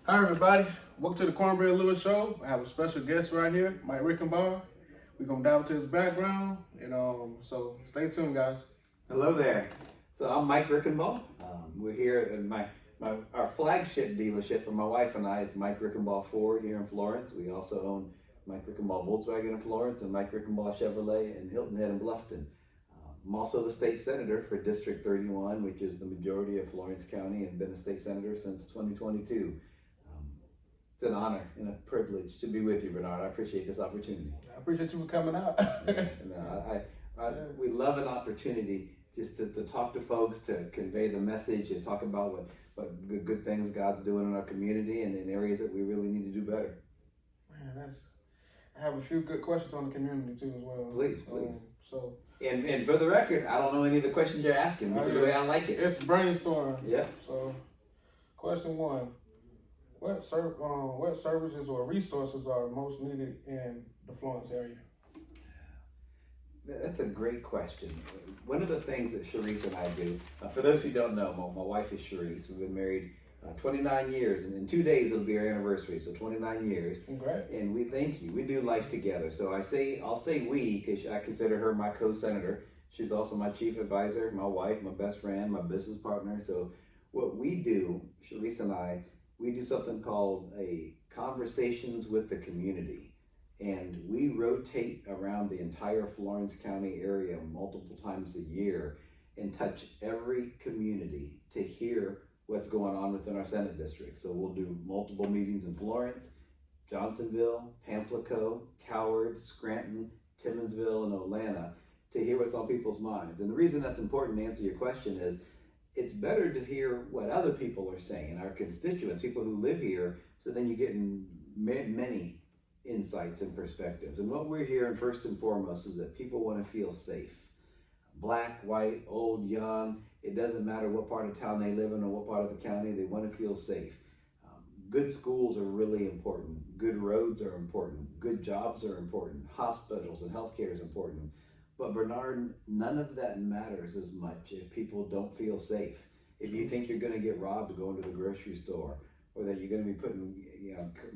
Hi everybody, welcome to the Cornbread Lewis Show. I have a special guest right here, Mike Reichenbach. We're gonna dive into his background, and so stay tuned, guys. Hello there. So I'm Mike Reichenbach. We're here at our flagship dealership for my wife and I. It's Mike Reichenbach Ford here in Florence. We also own Mike Reichenbach Volkswagen in Florence and Mike Reichenbach Chevrolet in Hilton Head and Bluffton. I'm also the state senator for District 31, which is the majority of Florence County, and been a state senator since 2022. It's an honor and a privilege to be with you, Bernard. I appreciate this opportunity. I appreciate you for coming out. We love an opportunity just to talk to folks, to convey the message, and talk about what good things God's doing in our community and in areas that we really need to do better. Man, I have a few good questions on the community too as well. Please. So And for the record, I don't know any of the questions you're asking, which is the way I like it. It's brainstorm. Yeah. So, question one: What services or resources are most needed in the Florence area? That's a great question. One of the things that Sharice and I do, for those who don't know, my wife is Sharice. We've been married 29 years, and in 2 days it'll be our anniversary, so 29 years. Congrats. And we thank you. We do life together. So I'll say we, because I consider her my co-senator. She's also my chief advisor, my wife, my best friend, my business partner. So what we do, Sharice and I, we do something called a Conversations with the Community. And we rotate around the entire Florence County area multiple times a year and touch every community to hear what's going on within our Senate district. So we'll do multiple meetings in Florence, Johnsonville, Pamplico, Coward, Scranton, Timmonsville, and Olana to hear what's on people's minds. And the reason that's important to answer your question is it's better to hear what other people are saying, our constituents, people who live here, so then you get many insights and perspectives. And what we're hearing first and foremost is that people want to feel safe. Black, white, old, young, it doesn't matter what part of town they live in or what part of the county, they want to feel safe. Good schools are really important. Good roads are important. Good jobs are important. Hospitals and healthcare is important. But Bernard, none of that matters as much if people don't feel safe. If you think you're going to get robbed going to the grocery store, or that you're going to be putting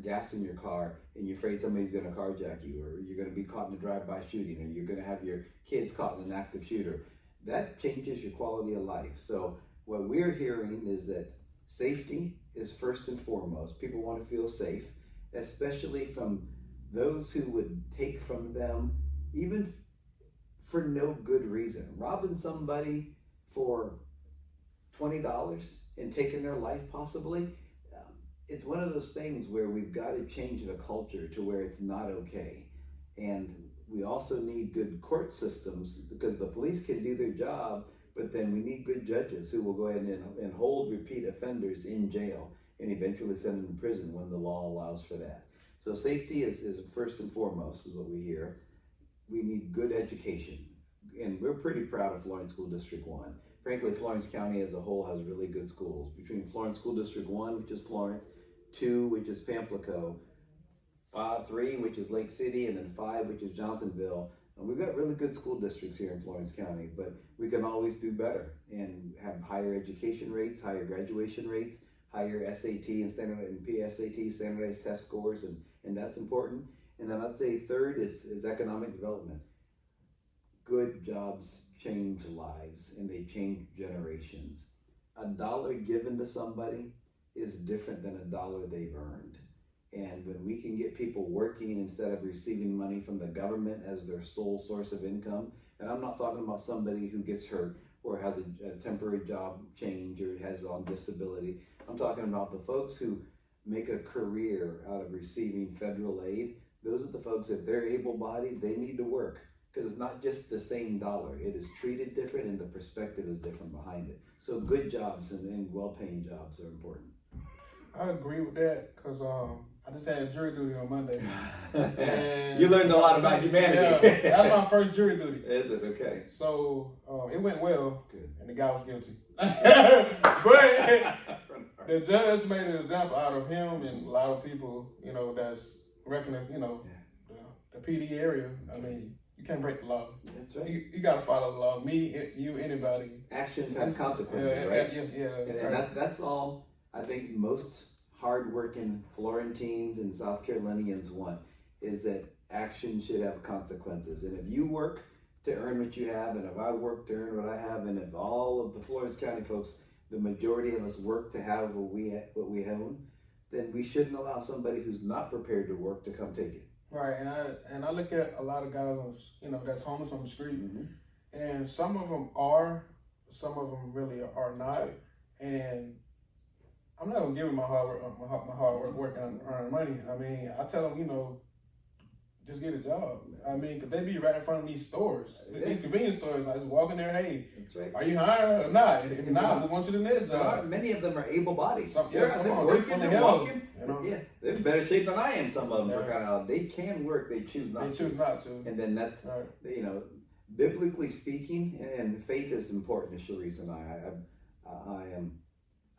gas in your car and you're afraid somebody's going to carjack you, or you're going to be caught in a drive-by shooting, or you're going to have your kids caught in an active shooter, that changes your quality of life. So what we're hearing is that safety is first and foremost. People want to feel safe, especially from those who would take from them, even for no good reason. Robbing somebody for $20 and taking their life possibly, it's one of those things where we've got to change the culture to where it's not okay. And we also need good court systems, because the police can do their job, but then we need good judges who will go ahead and hold repeat offenders in jail and eventually send them to prison when the law allows for that. So safety is first and foremost, is what we hear. We need good education. And we're pretty proud of Florence School District 1. Frankly, Florence County as a whole has really good schools. Between Florence School District 1, which is Florence, 2, which is Pamplico, 3, which is Lake City, and then 5, which is Johnsonville. And we've got really good school districts here in Florence County, but we can always do better and have higher education rates, higher graduation rates, higher SAT and PSAT standardized test scores, and that's important. And then I'd say third is economic development. Good jobs change lives, and they change generations. $1 given to somebody is different than $1 they've earned. And when we can get people working instead of receiving money from the government as their sole source of income, and I'm not talking about somebody who gets hurt or has a temporary job change or has on disability. I'm talking about the folks who make a career out of receiving federal aid. Those are the folks, if they're able-bodied, they need to work, because it's not just the same dollar. It is treated different, and the perspective is different behind it. So good jobs and well-paying jobs are important. I agree with that, because I just had jury duty on Monday. And you learned a lot about humanity. Yeah, that's my first jury duty. Is it? Okay. So it went well. Good. And the guy was guilty. But the judge made an example out of him and a lot of people, that's reckoning, the PD area. I mean, you can't break the law. That's right. You got to follow the law. Me, you, anybody. Actions have consequences, right? Yes, yeah. And that's all I think most hardworking Florentines and South Carolinians want is that action should have consequences. And if you work to earn what you have, and if I work to earn what I have, and if all of the Florence County folks, the majority of us work to have what we own, then we shouldn't allow somebody who's not prepared to work to come take it. Right, and I look at a lot of guys, that's homeless on the street, and some of them are, some of them really are not, and I'm not gonna give them my hard work working on earning money. I mean, I tell them, just get a job. I mean, cause they be right in front of these stores, these convenience stores. I just walk in there, hey, that's right. Are you hiring or not? If not, we'll go on to the next job. Many of them are able-bodied. They're working, they're walking. Yeah, they're in better shape than I am. Some of them for kind of, they can work. They choose not to. They choose not to. And then that's biblically speaking, and faith is important to Sharice and I am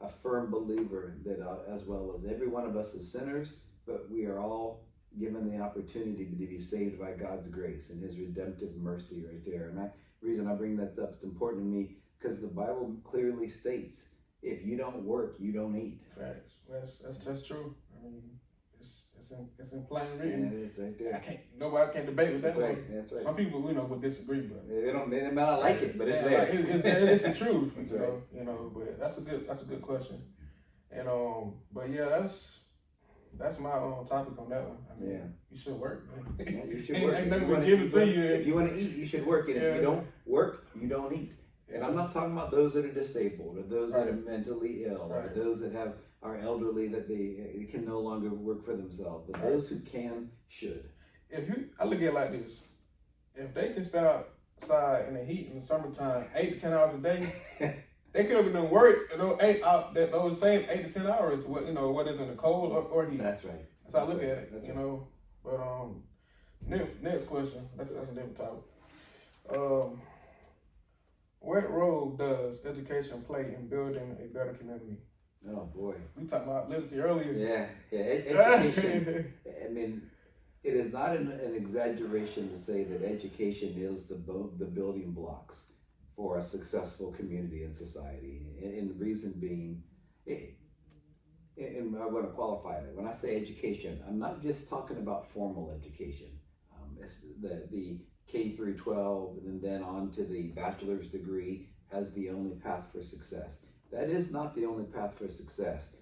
a firm believer that as well as every one of us is sinners, but we are all given the opportunity to be saved by God's grace and his redemptive mercy right there. And the reason I bring that up, it's important to me because the Bible clearly states, if you don't work, you don't eat. Facts. That's true. I mean, it's in plain written. Yeah, it's right there. Nobody can debate with that. That's right. That's right. Some people would disagree, but they may not like it, but it's there. It's the truth. That's right. But that's a good question. And but yeah, that's my topic on that one. I mean, you should work, man. Yeah, you should work. Ain't nothing we give it to you. If you want to eat, you should work. And if you don't work, you don't eat. And I'm not talking about those that are disabled or those that are mentally ill or those that are elderly that they can no longer work for themselves. But those who can should. I look at it like this: if they can stand outside in the heat in the summertime, 8 to 10 hours a day, they could have been work those same 8 to 10 hours. Whether it's in the cold or heat. That's right. That's how I look at it. That's But next question. That's a different topic. What role does education play in building a better community? Oh boy. We talked about literacy earlier. Yeah. Education. I mean, it is not an exaggeration to say that education is the building blocks for a successful community and society. And the reason being, and I want to qualify that. When I say education, I'm not just talking about formal education. It's the K through 12 and then on to the bachelor's degree as the only path for success. That is not the only path for success.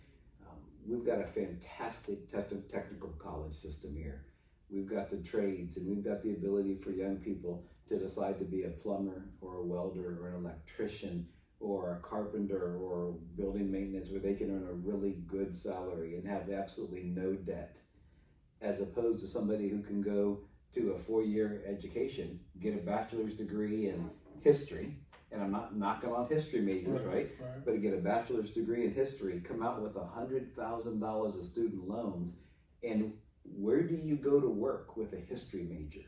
We've got a fantastic technical college system here. We've got the trades, and we've got the ability for young people to decide to be a plumber or a welder or an electrician or a carpenter or building maintenance where they can earn a really good salary and have absolutely no debt, as opposed to somebody who can go to a 4-year education, get a bachelor's degree in history, and I'm not knocking on history majors, right? But get a bachelor's degree in history, come out with $100,000 of student loans, and where do you go to work with a history major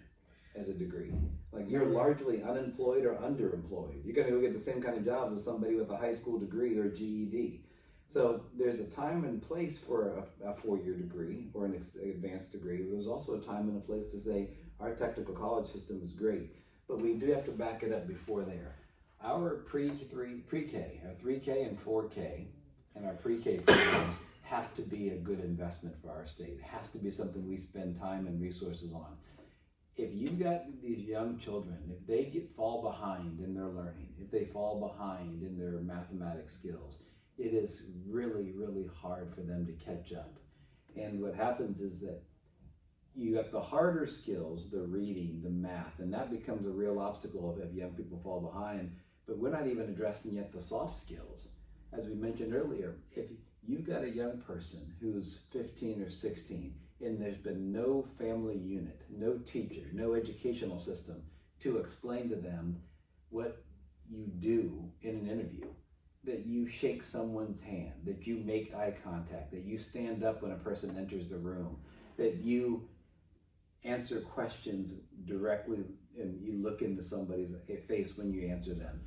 as a degree? Like, you're largely unemployed or underemployed. You're gonna go get the same kind of jobs as somebody with a high school degree or a GED. So there's a time and place for a 4-year degree or an advanced degree. There's also a time and a place to say our technical college system is great, but we do have to back it up before there. Our pre-K, our 3K and 4K, and our pre-K programs have to be a good investment for our state. It has to be something we spend time and resources on. If you've got these young children, if they fall behind in their learning, if they fall behind in their mathematics skills, it is really, really hard for them to catch up. And what happens is that you have the harder skills, the reading, the math, and that becomes a real obstacle if young people fall behind. But we're not even addressing yet the soft skills. As we mentioned earlier, if you've got a young person who's 15 or 16, and there's been no family unit, no teacher, no educational system to explain to them what you do in an interview, that you shake someone's hand, that you make eye contact, that you stand up when a person enters the room, that you answer questions directly and you look into somebody's face when you answer them,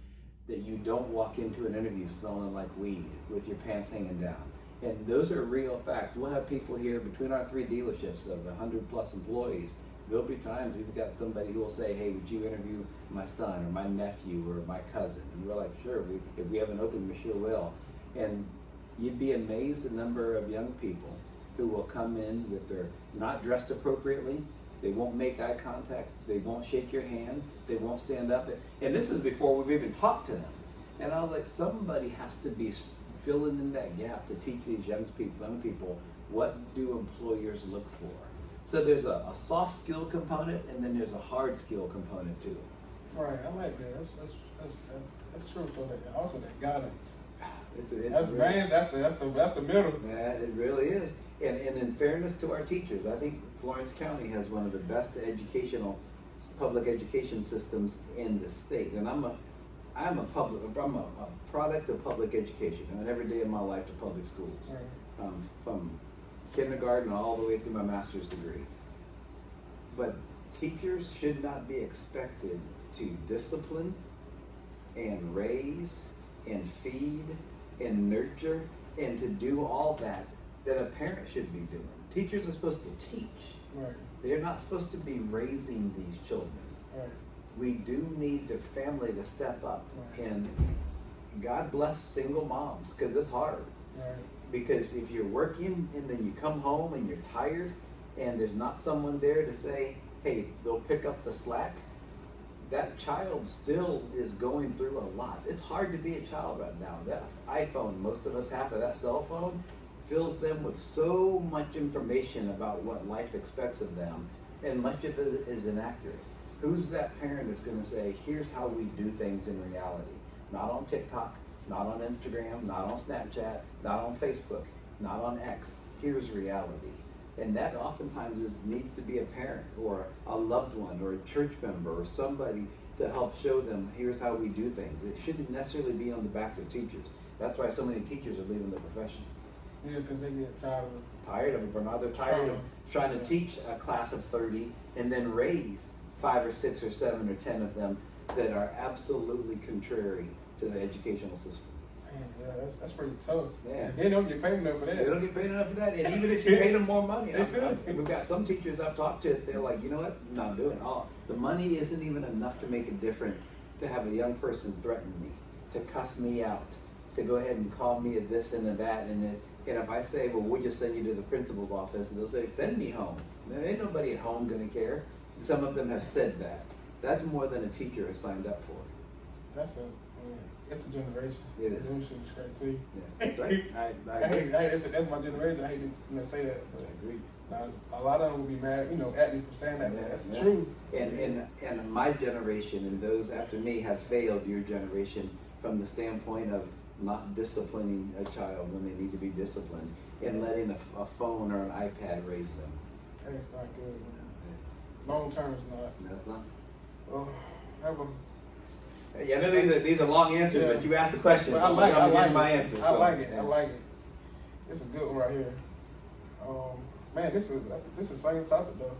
that you don't walk into an interview smelling like weed with your pants hanging down. And those are real facts. We'll have people here between our 3 dealerships of 100+ employees. There'll be times we've got somebody who will say, hey, would you interview my son or my nephew or my cousin? And we're like, sure, if we have an open, we sure will. And You'd be amazed the number of young people who will come in with their not dressed appropriately. They won't make eye contact. They won't shake your hand. They won't stand up. And this is before we've even talked to them. And I was like, somebody has to be filling in that gap to teach these young people what do employers look for. So there's a soft skill component, and then there's a hard skill component too. Right, I like that. That's true. So that also that guidance. That's the middle. Yeah, it really is. And in fairness to our teachers, I think Florence County has one of the best public education systems in the state. And I'm a product of public education. I mean, every day of my life to public schools, Right. From kindergarten all the way through my master's degree. But teachers should not be expected to discipline and raise and feed and nurture and to do all that a parent should be doing. Teachers are supposed to teach. Right. They're not supposed to be raising these children. Right. We do need the family to step up. Right. And God bless single moms, because it's hard. Right. Because if you're working and then you come home and you're tired and there's not someone there to say, hey, they'll pick up the slack, that child still is going through a lot. It's hard to be a child right now. That iPhone, most of us have, or that cell phone, fills them with so much information about what life expects of them, and much of it is inaccurate. Who's that parent that's going to say, here's how we do things in reality? Not on TikTok, not on Instagram, not on Snapchat, not on Facebook, not on X. Here's reality. And that oftentimes needs to be a parent or a loved one or a church member or somebody to help show them, here's how we do things. It shouldn't necessarily be on the backs of teachers. That's why so many teachers are leaving the profession. Yeah, because they get tired of it. Tired of it, but now they're tired of trying to teach a class of 30 and then raise 5 or 6 or 7 or 10 of them that are absolutely contrary to the educational system. Man, yeah, that's pretty tough. Yeah. They don't get paid enough for that. They don't get paid enough for that, and even if you pay them more money, They still- we've got some teachers I've talked to, they're like, you know what, I'm not doing it all. The money isn't even enough to make a difference, to have a young person threaten me, to cuss me out, to go ahead and call me a this and a that, and if I say, well, we'll just send you to the principal's office, and they'll say, send me home. There ain't nobody at home gonna care. And some of them have said that. That's more than a teacher has signed up for. It's a generation. It is. Them shit is straight too. Yeah, that's right. I agree. That's my generation. I hate to say that, but I agree. a lot of them will be mad, at me for saying that. Yeah, but that's yeah. true. And my generation and those after me have failed your generation from the standpoint of not disciplining a child when they need to be disciplined and letting a phone or an iPad raise them. That's not good. Long term is not. That's not. Well, Yeah, I know these are long answers, Yeah. but you asked the question, But so I'm giving my answer. I like it. Yeah. I like it. It's a good one right here. Man, this is the same topic though.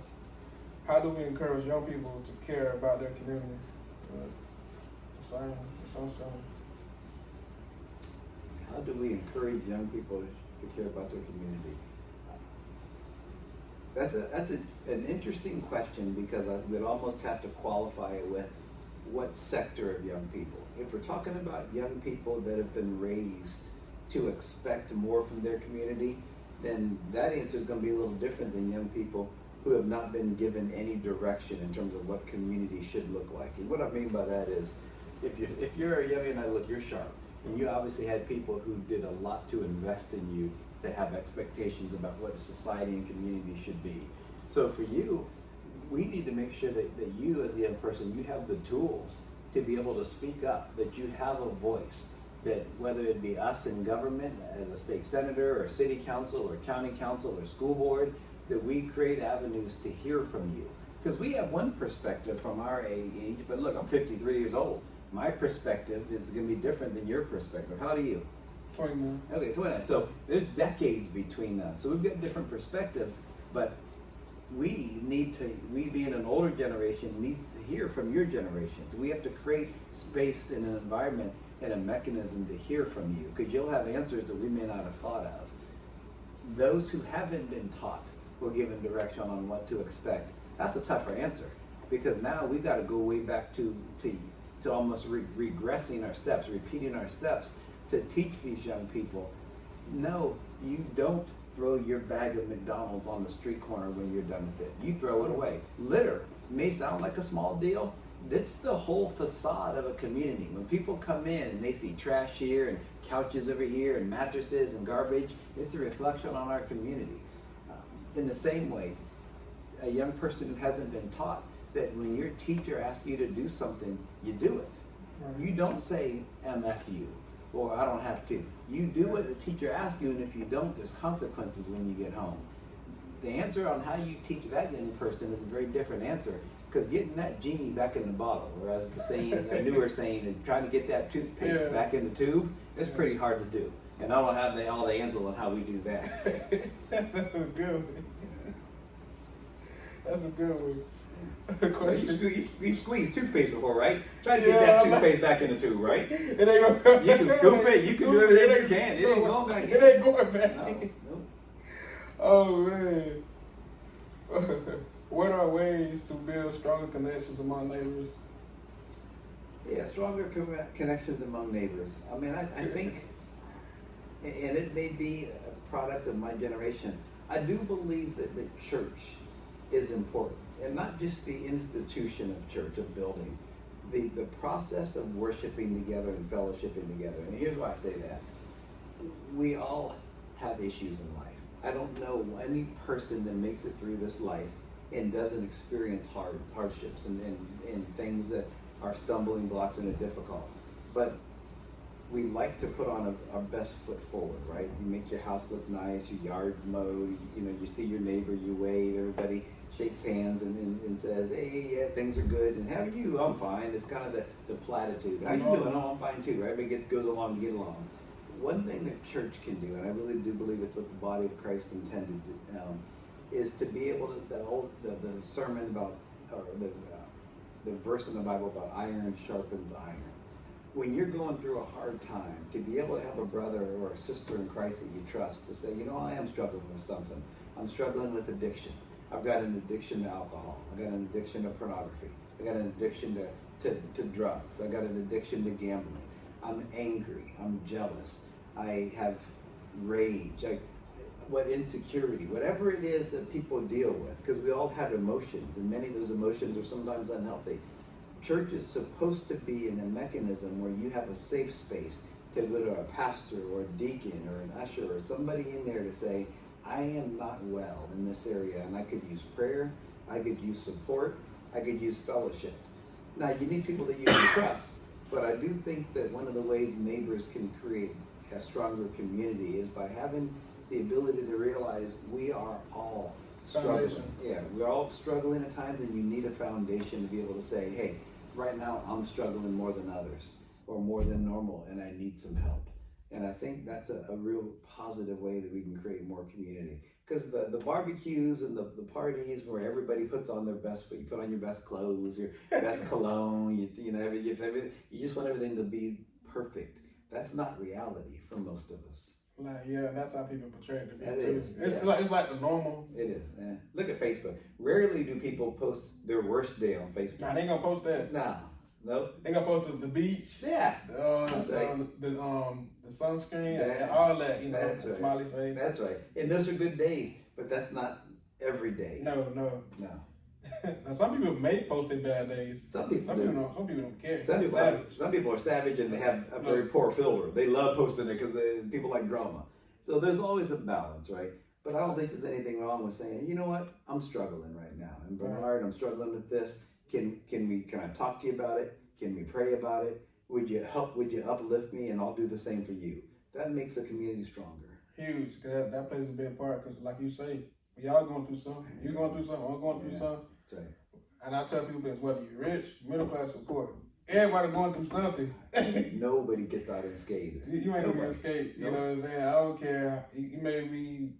How do we encourage young people to care about their community? It's on. How do we encourage young people to care about their community? That's an interesting question, because we'd almost have to qualify it with what sector of young people. If we're talking about young people that have been raised to expect more from their community, then that answer is going to be a little different than young people who have not been given any direction in terms of what community should look like. And what I mean by that is, if you're a young, and I look, you're sharp, and you obviously had people who did a lot to invest in you to have expectations about what society and community should be. So for you, we need to make sure that you as a young person, you have the tools to be able to speak up, that you have a voice, that whether it be us in government as a state senator or city council or county council or school board, that we create avenues to hear from you. Because we have one perspective from our age, but look, I'm 53 years old. My perspective is going to be different than your perspective. How do you? 29. Okay, 29. So there's decades between us. So we've got different perspectives, but we being an older generation, needs to hear from your generation. So we have to create space and an environment and a mechanism to hear from you, because you'll have answers that we may not have thought of. Those who haven't been taught were given direction on what to expect. That's a tougher answer, because now we've got to go way back to almost regressing our steps, repeating our steps, to teach these young people No, you don't throw your bag of McDonald's on the street corner when you're done with it. You throw it away. Litter may sound like a small deal. It's the whole facade of a community. When people come in and they see trash here and couches over here and mattresses and garbage, it's a reflection on our community. In the same way, a young person who hasn't been taught that when your teacher asks you to do something, you do it. You don't say MFU or I don't have to. You do what the teacher asks you, and if you don't, there's consequences when you get home. The answer on how you teach that young person is a very different answer, because getting that genie back in the bottle, or as the saying, a newer saying, and trying to get that toothpaste back in the tube, it's pretty hard to do. And I don't have all the answers on how we do that. That's a good one. That's a good one. You've squeezed toothpaste before, right? Try to get that toothpaste back in the tube, right? It ain't gonna, you can scoop it. You can do everything you can. It ain't going back in. It ain't going back no, in. No. Oh, man. What are ways to build stronger connections among neighbors? Yeah, stronger connections among neighbors. I mean, I think, and it may be a product of my generation, I do believe that the church is important. And not just the institution of church, of building, the process of worshiping together and fellowshipping together. And here's why I say that. We all have issues in life. I don't know any person that makes it through this life and doesn't experience hardships and things that are stumbling blocks and are difficult. But we like to put on our best foot forward, right? You make your house look nice, your yard's mowed, you see your neighbor, you wave, everybody shakes hands and says, hey, yeah, things are good, and how are you? I'm fine. It's kind of the platitude. How you doing? Oh, I'm fine too, right? Everybody goes along to get along. One thing that church can do, and I really do believe it's what the body of Christ intended, is to be able to, the sermon about, or the verse in the Bible about iron sharpens iron. When you're going through a hard time, to be able to have a brother or a sister in Christ that you trust to say, I am struggling with something. I'm struggling with addiction. I've got an addiction to alcohol. I've got an addiction to pornography. I've got an addiction to drugs. I've got an addiction to gambling. I'm angry. I'm jealous. I have rage. Insecurity, whatever it is that people deal with, because we all have emotions, and many of those emotions are sometimes unhealthy. Church is supposed to be in a mechanism where you have a safe space to go to a pastor or a deacon or an usher or somebody in there to say, I am not well in this area, and I could use prayer, I could use support, I could use fellowship. Now, you need people that you can trust, but I do think that one of the ways neighbors can create a stronger community is by having the ability to realize we are all struggling. Yeah, we're all struggling at times, and you need a foundation to be able to say, hey, right now I'm struggling more than others or more than normal, and I need some help. And I think that's a real positive way that we can create more community. Because the barbecues and the parties where everybody puts on their best foot, you put on your best clothes, your best cologne, you just want everything to be perfect. That's not reality for most of us. That's how people portray it to be. That is. It's like the normal. It is. Yeah. Look at Facebook. Rarely do people post their worst day on Facebook. Nah, they ain't gonna post that. Nah. Nope. They gonna post the beach. Yeah. That's right. The sunscreen, yeah. and all that. That's the right. Smiley face. That's right. And those are good days, but that's not every day. No. Now some people may post their bad days. Some people don't care. Some people are savage and they have a very poor filter. They love posting it because people like drama. So there's always a balance, right? But I don't think there's anything wrong with saying, you know what, I'm struggling right now. And Bernard, I'm struggling with this. Can I talk to you about it? Can we pray about it? Would you uplift me, and I'll do the same for you? That makes a community stronger. Huge, because that plays a big part. Because like you say, we all going through something. You're going through something. I'm going through something. That's right. And I tell people this: whether you're rich, middle class, or poor, everybody going through something. Nobody gets out unscathed. You ain't gonna escape. You know what I'm saying? I don't care. You may be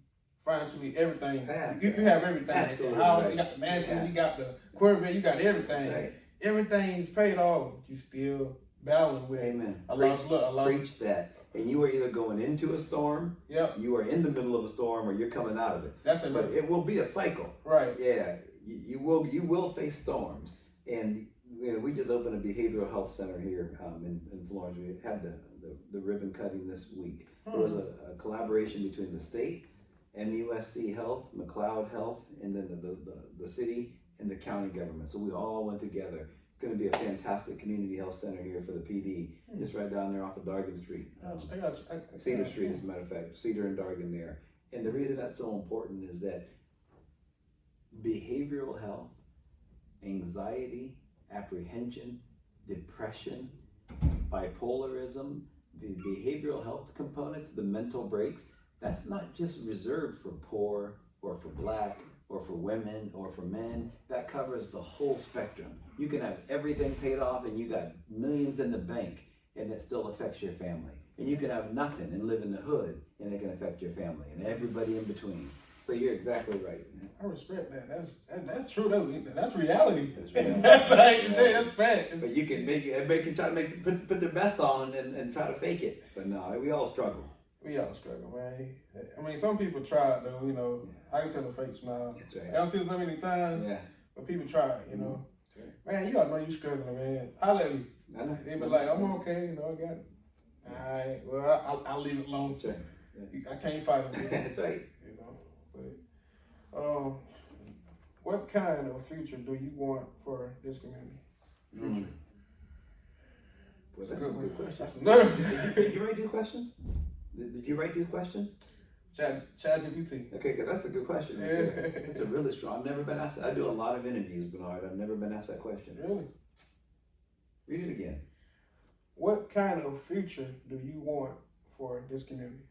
financially everything. You have everything. Absolutely. The house, you got the mansion, you got the Corvette, you got everything. That's right. Everything's paid off, but you still battling with. Amen. Preach that. And you are either going into a storm, yep, you are in the middle of a storm, or you're coming out of it. But it will be a cycle. Right. Yeah. You will face storms. And we just opened a behavioral health center here in Florence. We had the ribbon cutting this week. There was a collaboration between the state and USC Health, McLeod Health, and then the city and the county government. So we all went together. It's going to be a fantastic community health center here for the PD. Just right down there off of Dargan Street. Cedar Street, as a matter of fact, Cedar and Dargan there. And the reason that's so important is that behavioral health, anxiety, apprehension, depression, bipolarism, the behavioral health components, the mental breaks, that's not just reserved for poor or for black or for women or for men. That covers the whole spectrum. You can have everything paid off and you got millions in the bank and it still affects your family. And you can have nothing and live in the hood and it can affect your family and everybody in between. So you're exactly right, man. I respect that. That's true. That's reality. That's reality. That's fact. But you can make it try to put their best on and try to fake it. But no, we all struggle. We all struggle, man. I mean, some people try it, though, you know. Yeah. I can tell a fake smile. That's right. I've seen it so many times, but people try it, you know. Right. Man, you gotta know you struggling, man. I'll let me. They be like, I'm okay, you know, I got it. All right, well, I'll leave it alone. That's right. Yeah. I can't fight it. That's right. You know, but, what kind of future do you want for this community? Future. Well, that's a good question. That's another. Did you write these questions? Did you write these questions? ChatGPT. Okay, because that's a good question. Yeah. It's a really strong. I've never been asked. I do a lot of interviews, Bernard. I've never been asked that question. Really? Read it again. What kind of future do you want for this community?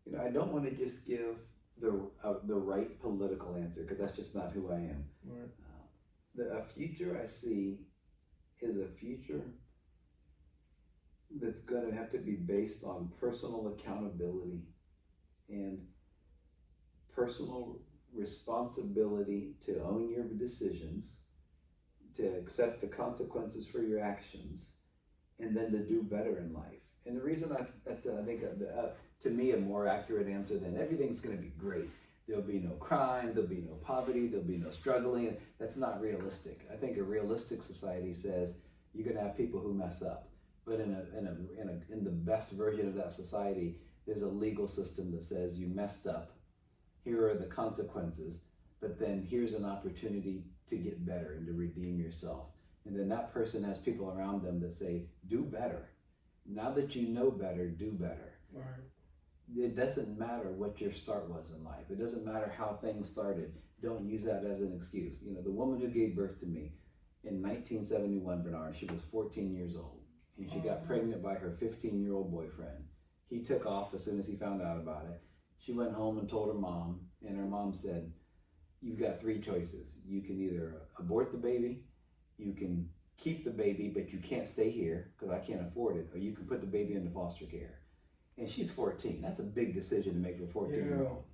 You know, I don't want to just give the right political answer because that's just not who I am. Right. A future I see is a future that's going to have to be based on personal accountability and personal responsibility to own your decisions, to accept the consequences for your actions, and then to do better in life. And the reason that's I think to me a more accurate answer than everything's going to be great. There'll be no crime, there'll be no poverty, there'll be no struggling. That's not realistic. I think a realistic society says you're going to have people who mess up. But in the best version of that society, there's a legal system that says you messed up. Here are the consequences, but then here's an opportunity to get better and to redeem yourself. And then that person has people around them that say, do better. Now that you know better, do better. Right. It doesn't matter what your start was in life. It doesn't matter how things started. Don't use that as an excuse. You know, the woman who gave birth to me in 1971, Bernard, she was 14 years old. And she got pregnant by her 15-year-old boyfriend. He took off as soon as he found out about it. She went home and told her mom, and her mom said, you've got three choices. You can either abort the baby, you can keep the baby, but you can't stay here because I can't afford it, or you can put the baby into foster care. And she's 14. That's a big decision to make for a 14-year-old.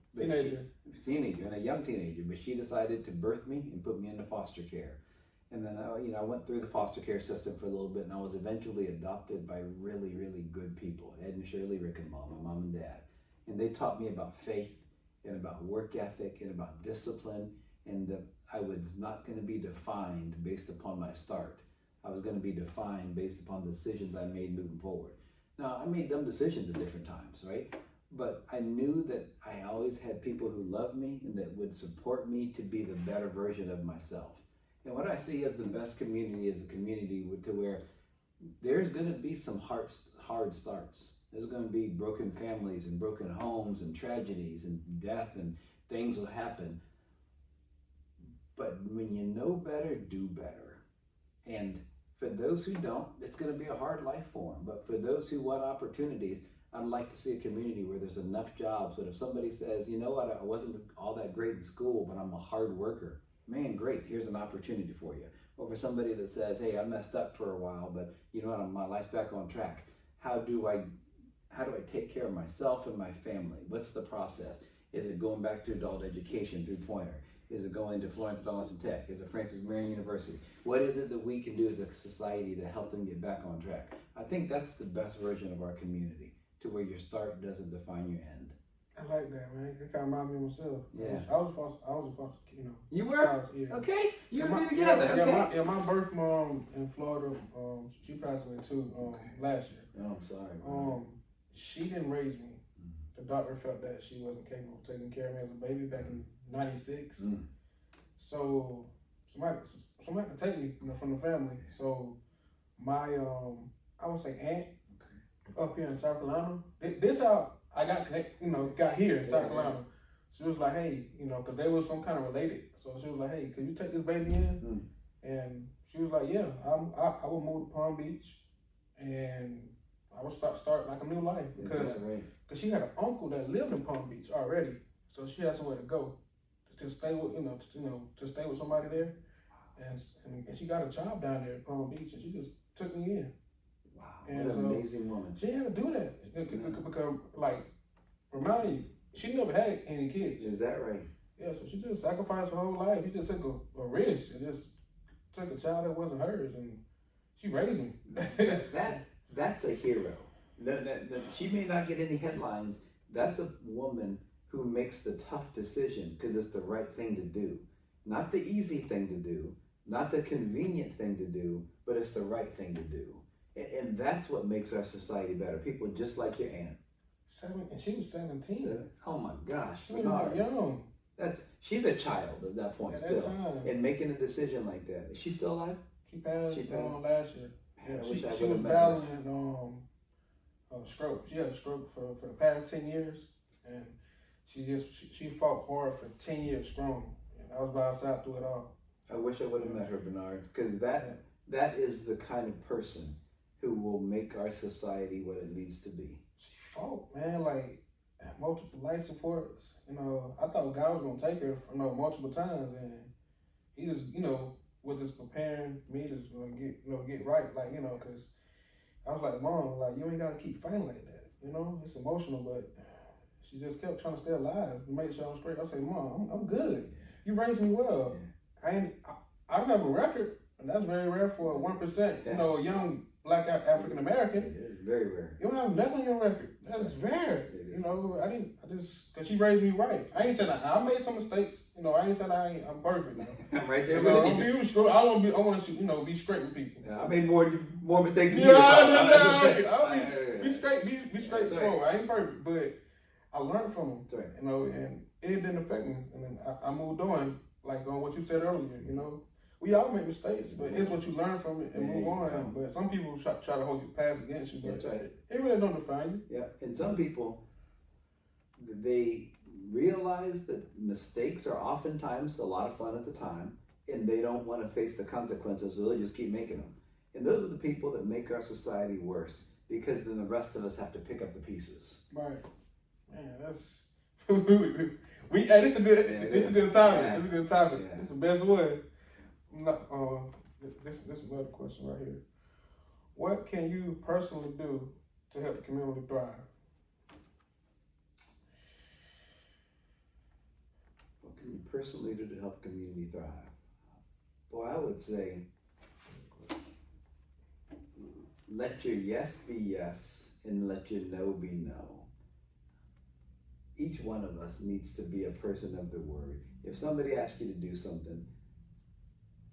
Teenager, and a young teenager, but she decided to birth me and put me into foster care. And then I went through the foster care system for a little bit, and I was eventually adopted by really, really good people, Ed and Shirley Reichenbach, my mom and dad. And they taught me about faith and about work ethic and about discipline, and that I was not going to be defined based upon my start. I was going to be defined based upon the decisions I made moving forward. Now, I made dumb decisions at different times, right? But I knew that I always had people who loved me and that would support me to be the better version of myself. And what I see as the best community is a community to where there's going to be some hard starts. There's going to be broken families and broken homes and tragedies and death and things will happen. But when you know better, do better. And for those who don't, it's going to be a hard life for them. But for those who want opportunities, I'd like to see a community where there's enough jobs that if somebody says, you know what, I wasn't all that great in school, but I'm a hard worker. Man, great, here's an opportunity for you. Or for somebody that says, hey, I messed up for a while, but you know what, my life's back on track. How do I take care of myself and my family? What's the process? Is it going back to adult education through Pointer? Is it going to Florence Darlington Tech? Is it Francis Marion University? What is it that we can do as a society to help them get back on track? I think that's the best version of our community, to where your start doesn't define your end. I like that, man. It kind of reminds me of myself. Yeah. I was a foster, you know. You were? child, yeah. Okay. You and my, me together. yeah, Okay. my birth mom in Florida, she passed away too last year. Oh, I'm sorry. She didn't raise me. The doctor felt that she wasn't capable of taking care of me as a baby back in '96. So somebody to take me, you know, from the family. So my I would say aunt up here in South Carolina. This how I got connected, you know, got here in South Carolina. She was like, hey, you know, because they was some kind of related. So she was like, hey, could you take this baby in? And she was like, yeah, I would move to Palm Beach, and I would start like a new life because she had an uncle that lived in Palm Beach already, so she had somewhere to go to stay with, to stay with somebody there, and she got a job down there in Palm Beach, and she just took me in. Wow, and what an amazing woman. She had to do that because, like, remind you, she never had any kids. Is that right? Yeah, so she just sacrificed her whole life. She just took a risk and just took a child that wasn't hers, and she raised me. That's a hero. She may not get any headlines. That's a woman who makes the tough decision because it's the right thing to do. Not the easy thing to do, not the convenient thing to do, but it's the right thing to do. And that's what makes our society better. People just like your aunt. And she was 17. Oh my gosh. She was not young. She's a child at that point still. And making a decision like that. Is she still alive? She passed last year. Man, she was battling stroke. She had a stroke for the past 10 years, and she fought hard for 10 years strong. And I was by her side through it all. I wish I would have met her, Bernard, because that is the kind of person who will make our society what it needs to be. She fought, man, like multiple life supports. You know, I thought God was gonna take her, multiple times, and he just, was just preparing me to get right, like, because I was like, Mom, like, you ain't gotta keep fighting like that, it's emotional, but she just kept trying to stay alive to make sure I'm straight. I said, Mom, I'm good. You raised me well. I don't have a record, and that's very rare for a 1%, a young Black African American. It is very rare. You don't have nothing on your record. That's rare. Because she raised me right. I ain't said I made some mistakes. I ain't said I'm perfect. I'm right there I with you. I want to, be straight with people. Yeah, I made more mistakes than you. Be straightforward. I ain't perfect, but I learned from them. Right. And it didn't affect me. And then I moved on, like on what you said earlier. We all make mistakes, but it's what you learn from it and move on. But some people try to hold your past against you. That's right. It really don't define you. Yeah, and some people, they realize that mistakes are oftentimes a lot of fun at the time, and they don't want to face the consequences, so they just keep making them. And those are the people that make our society worse, because then the rest of us have to pick up the pieces. Right. Man, that's this is a good topic. This is a good topic. Yeah. It's the best one. This is another question right here. What can you personally do to help the community thrive? What can you personally do to help the community thrive? Boy, I would say let your yes be yes and let your no be no. Each one of us needs to be a person of the word. If somebody asks you to do something,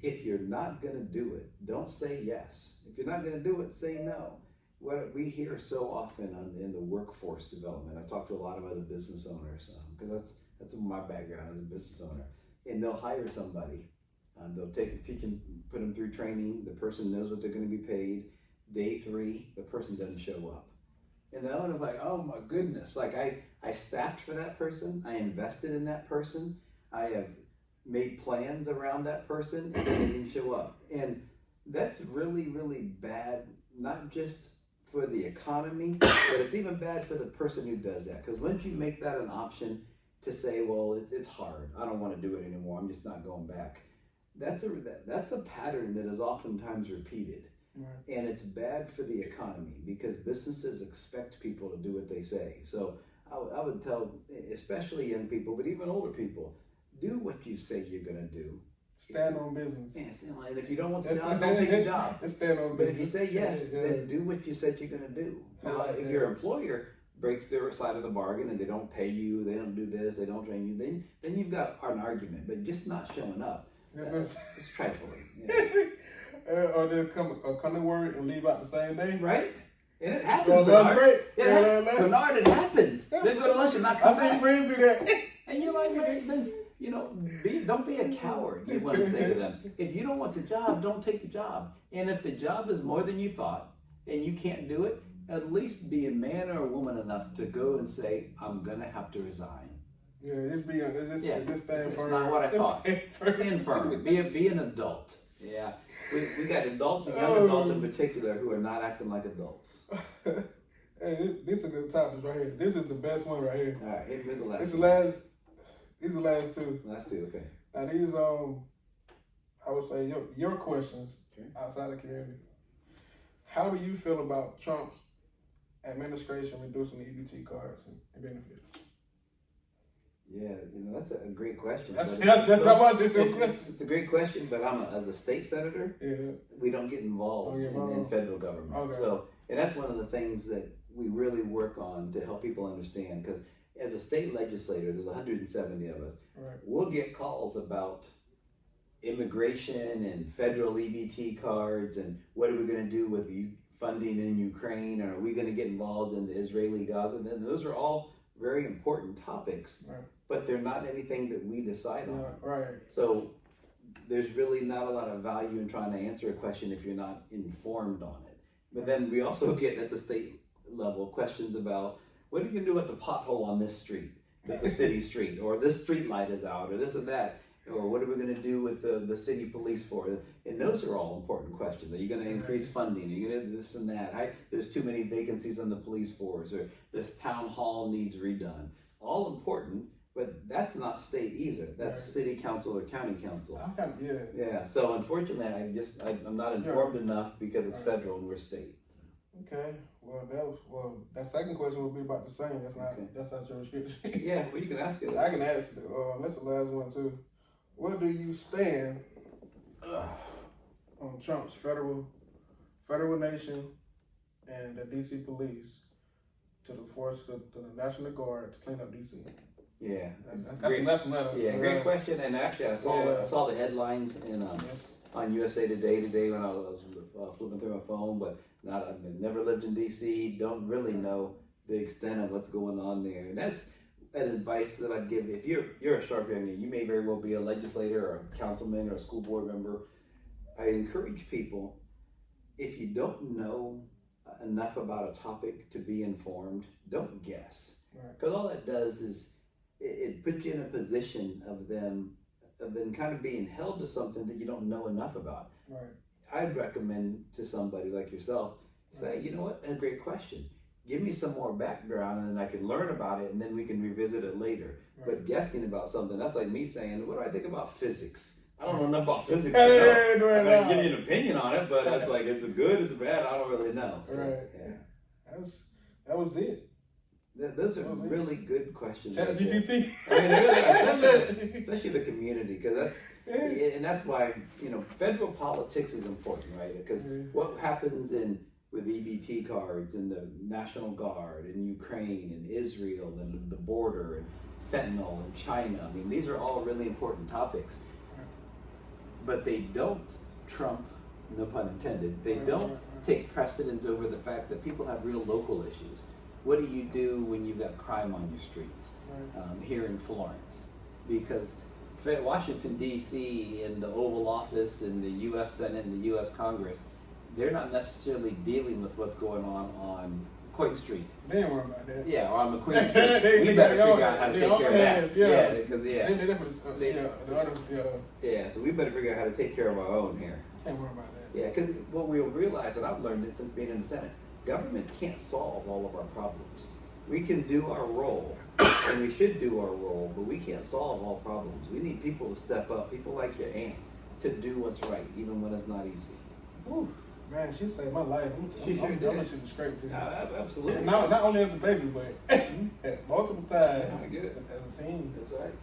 if you're not going to do it, don't say yes. If you're not going to do it, say no. What we hear so often in the workforce development, I talk to a lot of other business owners, because that's my background as a business owner, and they'll hire somebody. They'll take a peek and put them through training. The person knows what they're going to be paid. Day 3, the person doesn't show up. And the owner's like, oh my goodness, like I staffed for that person, I invested in that person, I have made plans around that person, and they didn't show up. And that's really, really bad, not just for the economy, but it's even bad for the person who does that. Because once you make that an option to say, well, it's hard, I don't want to do it anymore, I'm just not going back, that's a pattern that is oftentimes repeated. Right. And it's bad for the economy because businesses expect people to do what they say. So I would tell, especially young people, but even older people, do what you say you're going to do. Stand on business. Yeah, stand on. And if you don't want the job, don't take the job. Stand on business. But if you say yes, then do what you said you're going to do. If you're an employer, breaks their side of the bargain and they don't pay you, they don't do this, they don't train you, then you've got an argument. But just not showing up, it's trifling. Yeah. Or they come to work and leave out the same day. Right? And it happens, Bernard. Bernard, it happens. They go to lunch and not come back. I see friends do that. And you're like, man, then, you know, don't be a coward, you want to say to them. If you don't want the job, don't take the job. And if the job is more than you thought and you can't do it, at least be a man or a woman enough to go and say, I'm going to have to resign. Yeah, just stand firm. It's not what I thought. Stand firm. Be an adult. Yeah. We got adults, young adults in particular, who are not acting like adults. Hey, this is a good topic right here. This is the best one right here. All right, hit me with the last. These are the last two. Last two, okay. Now these I would say your questions outside the community. How do you feel about Trump's administration reducing the EBT cards and benefits? Yeah, that's a great question. It's a great question, but as a state senator, we don't get involved in federal government. Okay. So, and that's one of the things that we really work on to help people understand, because as a state legislator, there's 170 of us. Right. We'll get calls about immigration and federal EBT cards and what are we going to do with funding in Ukraine, and are we going to get involved in the Israeli-Gaza? And those are all very important topics, but they're not anything that we decide on. Right. So there's really not a lot of value in trying to answer a question if you're not informed on it. But then we also get at the state level questions about, what are you going to do with the pothole on this street? That's a city street, or this street light is out, or this and that. Or what are we going to do with the city police force? And those are all important questions. Are you going to increase funding? Are you going to do this and that? There's too many vacancies on the police force, or this town hall needs redone. All important, but that's not state either. That's city council or county council. Yeah. So unfortunately, I'm not informed enough because it's federal and we're state. Okay. Well, that second question will be about the same. That's not your restriction. Yeah. Well, you can ask it. I can ask it. That's the last one too. Where do you stand on Trump's federal nation and the DC police to force the National Guard to clean up DC? Yeah, that's another. Yeah, great question. And actually, I saw the headlines on USA Today when I was flipping through my phone. But I've never lived in DC. Don't really know the extent of what's going on there, and that's an advice that I'd give. If you're a sharp young man, you may very well be a legislator or a councilman or a school board member. I encourage people, if you don't know enough about a topic to be informed, don't guess. Because all that does is it puts you in a position of them kind of being held to something that you don't know enough about. I'd recommend to somebody like yourself, say, you know what, that's a great question. Give me some more background and then I can learn about it and then we can revisit it later. But guessing about something, that's like me saying, what do I think about physics? I don't know enough about physics. I can give you an opinion on it, but it's like, it's good, it's bad, I don't really know. So, That was it. Those are really good questions. ChatGPT. Especially the community, because that's why, federal politics is important, right? Because what happens with EBT cards and the National Guard in Ukraine and Israel and the border and fentanyl and China. I mean, these are all really important topics. But they don't trump, no pun intended, they don't take precedence over the fact that people have real local issues. What do you do when you've got crime on your streets here in Florence? Because Washington, D.C. and the Oval Office and the U.S. Senate and the U.S. Congress, they're not necessarily dealing with what's going on Quake Street. They ain't worried about that. Yeah, or on McQueen Street. We better figure out how to take care of that. So we better figure out how to take care of our own here. Can't worry about that. Yeah, because what we'll realize, and I've learned it since being in the Senate, government can't solve all of our problems. We can do our role, and we should do our role, but we can't solve all problems. We need people to step up, people like your aunt, to do what's right, even when it's not easy. Ooh. Man, she saved my life. She sure did. I'm straight to her. Absolutely. Not only as a baby, but multiple times as a teen. That's right.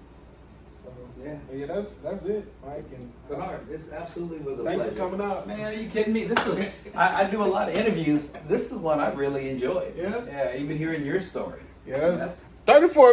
So Yeah. yeah, that's it, Mike. And Bernard, this absolutely was a thanks pleasure. for coming out. Man, are you kidding me? This was I do a lot of interviews. This is one I really enjoyed. Yeah? Yeah, even hearing your story. Yes. That's 34